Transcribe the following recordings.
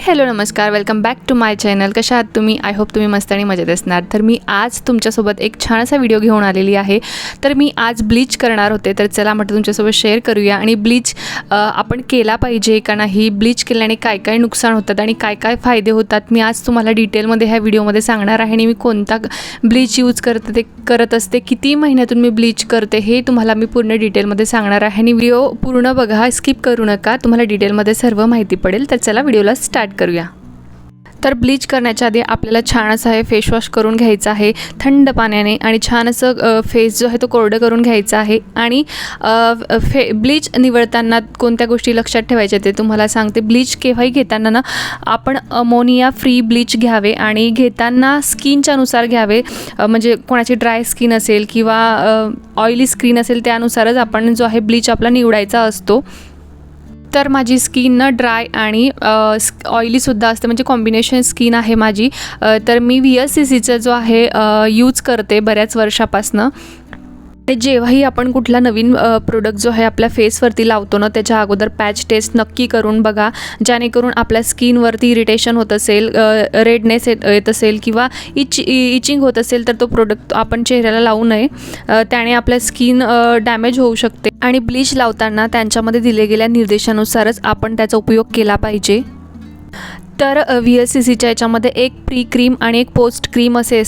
Hello नमस्कार, welcome back to my channel. कशा आहात तुम्ही? आय होप तुम्ही मस्त आणि मजेत असणार. तर मी आज तुमच्यासोबत एक छानसा व्हिडिओ घेऊन आलेली आहे. तर मी आज ब्लीच करणार होते, तर चला म्हटलं तुमच्यासोबत शेअर करूया. आणि ब्लीच आपण केला पाहिजे का नाही, ब्लीच केल्याने काय काय नुकसान होतात आणि काय काय फायदे होतात, मी आज तुम्हाला डिटेलमध्ये ह्या व्हिडिओमध्ये सांगणार आहे. आणि मी कोणता ब्लीच यूज करत असते, किती महिन्यातून मी ब्लीच करते, हे तुम्हाला मी पूर्ण डिटेलमध्ये सांगणार आहे. आणि व्हिडिओ पूर्ण बघा, स्किप करू नका, तुम्हाला डिटेलमध्ये सर्व माहिती पडेल. तर चला व्हिडिओला स्टार्ट करूया. तर ब्लीच करण्याच्या आधी आपल्याला छान असं हे फेस वॉश करून घ्यायचं आहे थंड पाण्याने, आणि छान असं फेस जो आहे तो कोरडं करून घ्यायचा आहे. आणि ब्लीच निवडताना कोणत्या गोष्टी लक्षात ठेवायच्या ते तुम्हाला सांगते. ब्लीच केव्हाही घेताना ना आपण अमोनिया फ्री ब्लीच घ्यावे, आणि घेताना स्किनच्या नुसार घ्यावे. म्हणजे कोणाची ड्राय स्किन असेल किंवा ऑइली स्किन असेल त्यानुसारच आपण जो आहे ब्लीच आपला निवडायचा असतो. तर माझी स्किन ना ड्राय आणि ऑइलीसुद्धा असते, म्हणजे कॉम्बिनेशन स्किन आहे माझी. तर मी VSCCचा जो आहे यूज करते बऱ्याच वर्षापासनं. आणि जेव्हाही आपण कुठला नवीन प्रोडक्ट जो आहे आपल्या फेसवरती लावतो ना, त्याच्या अगोदर पॅच टेस्ट नक्की करून बघा, जेणेकरून आपल्या स्किनवरती इरिटेशन होत असेल, रेडनेस येत असेल किंवा इचिंग होत असेल, तर तो प्रोडक्ट आपण चेहऱ्याला लावू नये. त्याने आपल्या स्किन डॅमेज होऊ शकते. आणि ब्लीच लावताना त्यांच्यामध्ये दिले गेल्या निर्देशानुसारच आपण त्याचा उपयोग केला पाहिजे. तर VSCCच्या याच्यामध्ये एक प्री क्रीम आणि एक पोस्ट क्रीम असे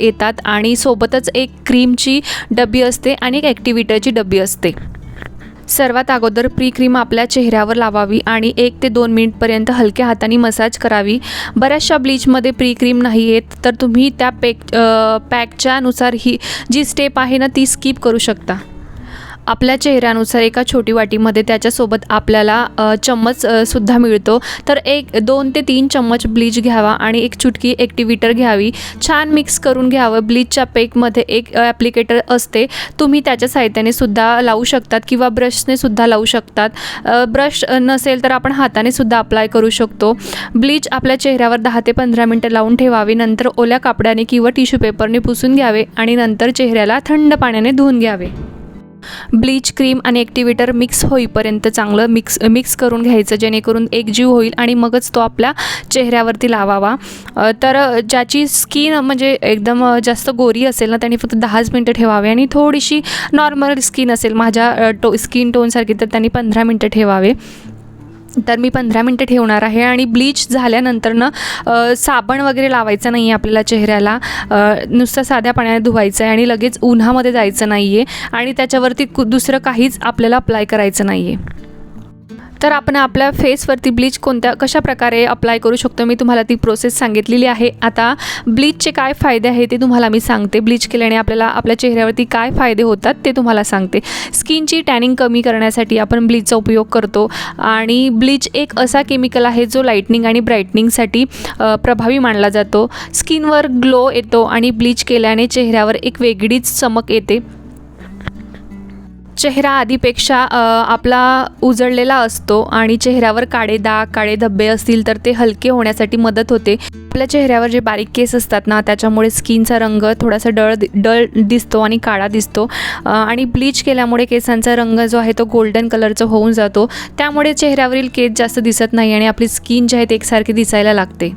येतात, आणि सोबतच एक क्रीमची डबी असते आणि एक ॲक्टिव्हेटरची डबी असते. सर्वात अगोदर प्री क्रीम आपल्या चेहऱ्यावर लावावी आणि 1 ते 2 मिनिटपर्यंत हलक्या हाताने मसाज करावी. बऱ्याचशा ब्लीचमध्ये प्री क्रीम नाही येत, तर तुम्ही त्या पॅकच्या नुसार ही जी स्टेप आहे ना ती स्किप करू शकता. आपल्या चेहऱ्यानुसार एका छोटी वाटीमध्ये त्याच्यासोबत आपल्याला चम्मच सुद्धा मिळतो. तर 2 ते 3 चम्मच ब्लीच घ्यावा आणि एक चुटकी ॲक्टिव्हेटर घ्यावी. छान मिक्स करून घ्यावं. ब्लीचच्या पॅकमध्ये एक ॲप्लिकेटर असते, तुम्ही त्याच्या साहाय्याने सुद्धा लावू शकतात किंवा ब्रशने सुद्धा लावू शकतात. ब्रश नसेल तर आपण हाताने सुद्धा अप्लाय करू शकतो. ब्लीच आपल्या चेहऱ्यावर 10 ते 15 मिनटं लावून ठेवावी. नंतर ओल्या कापडाने किंवा टिश्यू पेपरने पुसून घ्यावे आणि नंतर चेहऱ्याला थंड पाण्याने धुवून घ्यावे. ब्लीच क्रीम आणि ॲक्टिव्हेटर मिक्स होईपर्यंत चांगलं मिक्स करून घ्यायचं, जेणेकरून एकजीव होईल आणि मगच तो आपल्या चेहऱ्यावरती लावावा. तर ज्याची स्किन म्हणजे एकदम जास्त गोरी असेल ना, त्याने फक्त 10 मिनटं ठेवावे, आणि थोडीशी नॉर्मल स्किन असेल माझ्या स्किन टोनसारखी, तर त्यांनी 15 मिनटं ठेवावे. तर मी 15 मिनटं ठेवणार आहे. आणि ब्लीच झाल्यानंतर ना साबण वगैरे लावायचा नाही आहे आपल्याला चेहऱ्याला, नुसतं साध्या पाण्याने धुवायचं आहे आणि लगेच उन्हामध्ये जायचं नाही आहे, आणि त्याच्यावरती दुसरं काहीच आपल्याला अप्लाय करायचं नाही आहे. तर आपण आपल्या फेसवरती ब्लीच कशा प्रकारे अप्लाय करू शकतो, मी तुम्हाला ती प्रोसेस सांगितलेली आहे. आता ब्लीचचे काय फायदे आहेत ते तुम्हाला मी सांगते. ब्लीच केल्याने आपल्याला आपल्या चेहऱ्यावरती काय फायदे होतात ते तुम्हाला सांगते. स्किनची टॅनिंग कमी करण्यासाठी आपण ब्लीचचा उपयोग करतो. आणि ब्लीच एक असा केमिकल आहे जो लाईटनिंग आणि ब्राईटनिंगसाठी प्रभावी मानला जातो. स्किनवर ग्लो येतो, आणि ब्लीच केल्याने चेहऱ्यावर एक वेगळीच चमक येते. चेहरा आधीपेक्षा आपला उजळलेला असतो, आणि चेहऱ्यावर काळे डाग, काळे धब्बे असतील तर ते हलके होण्यासाठी मदत होते. आपल्या चेहऱ्यावर जे बारीक केस असतात ना, त्याच्यामुळे स्किनचा रंग थोडासा डळ दिसतो आणि काळा दिसतो. आणि ब्लीच केल्यामुळे केसांचा रंग जो आहे तो गोल्डन कलरचा होऊन जातो. त्यामुळे चेहऱ्यावरील केस जास्त दिसत नाही आणि आपली स्किन जी आहे ती एकसारखी दिसायला लागते.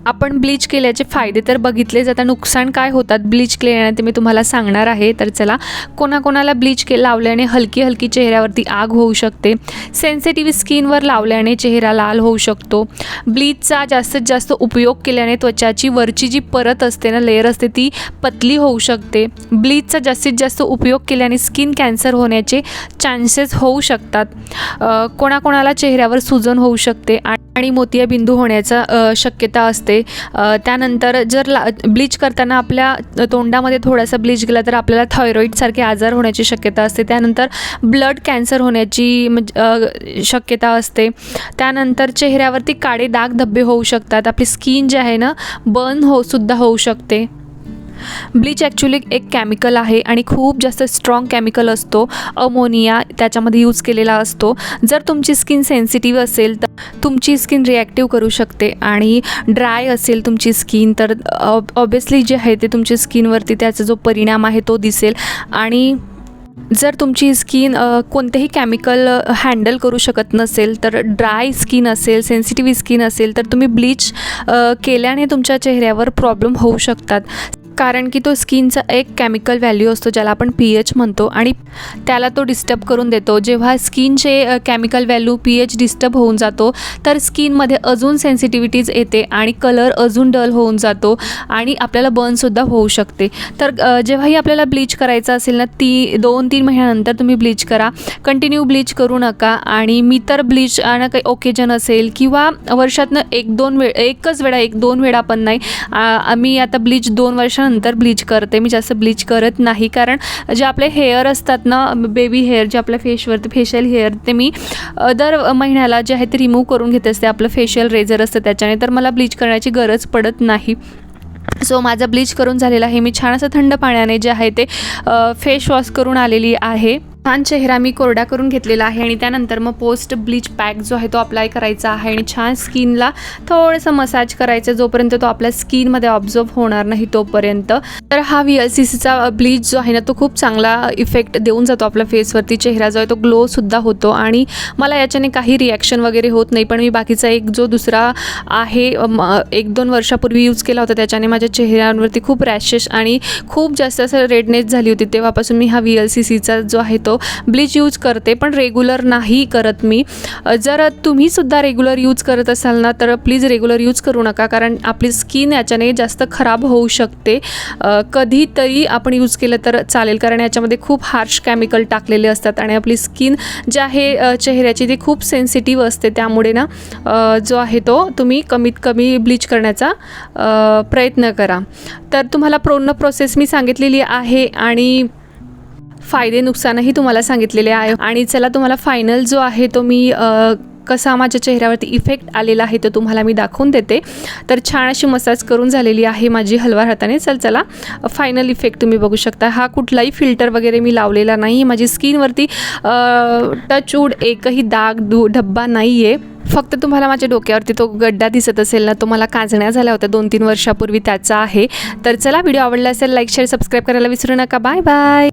आपण ब्लीच केल्याचे फायदे तर बघितलेच, आता नुकसान काय होतात ब्लीच केल्याने ते मी तुम्हाला सांगणार आहे. तर चला, कोणाकोणाला ब्लीच लावल्याने हलकी चेहऱ्यावरती आग होऊ शकते. सेन्सिटिव्ह स्किनवर लावल्याने चेहरा लाल होऊ शकतो. ब्लीचचा जास्तीत जास्त उपयोग केल्याने त्वचाची वरची जी परत असते ना, लेअर असते, ती पतली होऊ शकते. ब्लीचचा जास्तीत जास्त उपयोग केल्याने स्किन कॅन्सर होण्याचे चान्सेस होऊ शकतात. कोणाकोणाला चेहऱ्यावर सुजन होऊ शकते आणि मोतियाबिंदू होण्याचा शक्यता असते. त्यानंतर जर ब्लीच करताना आपल्या तोंडामध्ये थोडासा ब्लीच गेला तर आपल्याला थायरॉईडसारखे आजार होण्याची शक्यता असते. त्यानंतर ब्लड कॅन्सर होण्याची शक्यता असते. त्यानंतर चेहऱ्यावरती काळे डाग धब्बे होऊ शकतात. आपली स्किन जी आहे ना बर्न सुद्धा होऊ शकते. ब्लीच ॲक्च्युली एक केमिकल आहे आणि खूप जास्त स्ट्रॉंग केमिकल असतो. अमोनिया त्याच्यामध्ये यूज केलेला असतो. जर तुमची स्किन सेन्सिटिव्ह असेल तर तुमची स्किन रिॲक्टिव्ह करू शकते, आणि ड्राय असेल तुमची स्किन तर ऑब्वियसली जे आहे ते तुमच्या स्किनवरती त्याचा जो परिणाम आहे तो दिसेल. आणि जर तुमची स्किन कोणतेही केमिकल हँडल करू शकत नसेल, तर ड्राय स्किन असेल, सेन्सिटिव्ह स्किन असेल, तर तुम्ही ब्लीच केल्याने तुमच्या चेहऱ्यावर प्रॉब्लेम होऊ शकतात. कारण की तो स्किनचा एक केमिकल व्हॅल्यू असतो ज्याला आपण pH म्हणतो आणि त्याला तो डिस्टर्ब करून देतो. जेव्हा स्किनचे केमिकल व्हॅल्यू pH डिस्टर्ब होऊन जातो तर स्किनमध्ये अजून सेन्सिटिव्हिटीज येते आणि कलर अजून डल होऊन जातो आणि आपल्याला बर्नसुद्धा होऊ शकते. तर जेव्हाही आपल्याला ब्लीच करायचं असेल ना, 2-3 महिन्यानंतर तुम्ही ब्लीच करा. कंटिन्यू ब्लीच करू नका. आणि मी तर ब्लीच काही ओकेजन असेल किंवा वर्षातनं एकच वेळा 1-2 वेळा पण नाही, मी आता ब्लीच 2 वर्षानंतर ब्लीच करते. मी जास्त ब्लीच करत नाही, कारण जे आपले हेअर असतात ना, बेबी हेअर जे आपल्या फेसवरती फेशियल हेअर, ते मी दर महिन्याला जे आहे ते रिमूव्ह करून घेत असते. आपलं फेशियल रेझर असतं त्याच्याने, तर मला ब्लीच करण्याची गरज पडत नाही. सो माझं ब्लीच करून झालेलं आहे. मी छान असं थंड पाण्याने जे आहे ते फेस वॉश करून आलेली आहे. छान चेहरा मी कोरडा करून घेतलेला आहे आणि त्यानंतर मग पोस्ट ब्लीच पॅक जो आहे तो अप्लाय करायचा आहे आणि छान स्किनला थोडंसं मसाज करायचं जोपर्यंत तो आपल्या स्किनमध्ये ऑब्झर्व होणार नाही तोपर्यंत. तर हा VLCCचा ब्लीच जो आहे ना, तो खूप चांगला इफेक्ट देऊन जातो आपल्या फेसवरती. चेहरा जो आहे तो ग्लोसुद्धा होतो आणि मला याच्याने काही रिॲक्शन वगैरे होत नाही. पण मी बाकीचा एक जो दुसरा आहे 1-2 वर्षापूर्वी यूज केला होता, त्याच्याने माझ्या चेहऱ्यावरती खूप रॅशेस आणि खूप जास्त असं रेडनेस झाली होती. तेव्हापासून मी हा VLCCचा जो आहे तो ब्लीच यूज करते, पण रेग्युलर नाही करत मी. जर तुम्हीसुद्धा रेग्युलर यूज करत असाल ना, तर प्लीज रेग्युलर यूज करू नका, कारण आपली स्किन याच्याने जास्त खराब होऊ शकते. कधीतरी आपण यूज केलं तर चालेल, कारण याच्यामध्ये खूप हार्श केमिकल टाकलेले असतात आणि आपली स्किन जी आहे चेहऱ्याची ती खूप सेन्सिटिव्ह असते. त्यामुळे ना जो आहे तो तुम्ही कमीत कमी ब्लीच करण्याचा प्रयत्न करा. तर तुम्हाला पूर्ण प्रोसेस मी सांगितलेली आहे आणि फायदे नुकसानही तुम्हाला सांगितलेले आहे. आणि चला, तुम्हाला फायनल जो आहे तो मी कसा माझ्या चेहऱ्यावरती इफेक्ट आलेला आहे तो तुम्हाला मी दाखवून देते. तर छान अशी मसाज करून झालेली आहे माझी हलवा हाताने. चला फायनल इफेक्ट तुम्ही बघू शकता. हा कुठलाही फिल्टर वगैरे मी लावलेला नाही. माझी स्किनवरती टचवूड एकही दाग धब्बा नाही आहे. फक्त तुम्हाला माझ्या डोक्यावरती तो गड्डा दिसत असेल ना, तो मला कांजण्या झाल्या होत्या 2-3 वर्षापूर्वी, त्याचा आहे. तर चला, व्हिडिओ आवडला असेल लाईक, शेअर, सबस्क्राईब करायला विसरू नका. Bye bye.